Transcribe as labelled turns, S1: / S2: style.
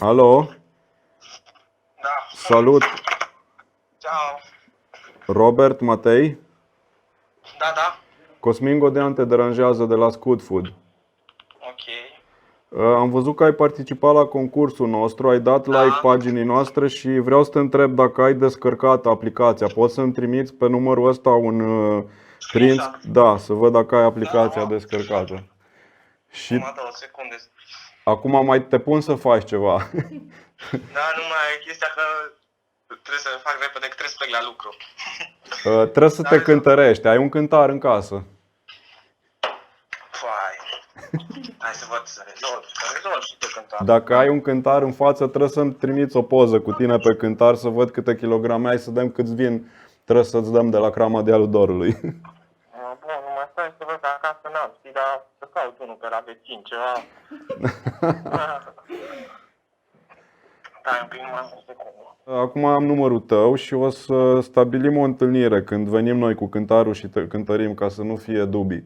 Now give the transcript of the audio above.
S1: Alo,
S2: Da.
S1: salut,
S2: Ciao.
S1: Robert, Matei.
S2: Da, da.
S1: Cosmin Godean te deranjează de la Scoot Food.
S2: Ok.
S1: Am văzut că ai participat la concursul nostru, ai dat
S2: Da.
S1: like paginii noastre și vreau să te întreb dacă ai descărcat aplicația. Poți să-mi trimiți pe numărul ăsta un print?
S2: Screenshot.
S1: Da, să văd dacă ai aplicația
S2: Da.
S1: descărcată. Și
S2: Acum 2 secunde.
S1: acum mai te pun să faci ceva.
S2: Da, numai chestia că trebuie să fac repede, că trebuie să plec la lucru.
S1: Trebuie să te cântărești, ai un cântar în casă.
S2: Fai. Hai să văd, să rezolv și de cântat.
S1: Dacă ai un cântar în față, trebuie să-mi trimiți o poză cu tine pe cântar, să văd câte kilograme ai, să vedem câți vin. Trebuie să-ți dăm de la crama dealul dorului.
S2: Bun, numai stai să văd că acasă n-am, știi, dar să caut unul pe la vecin, ceva. Stai un pic, numai o secundă.
S1: Acum am numărul tău și o să stabilim o întâlnire când venim noi cu cântarul și te cântărim, ca să nu fie dubii.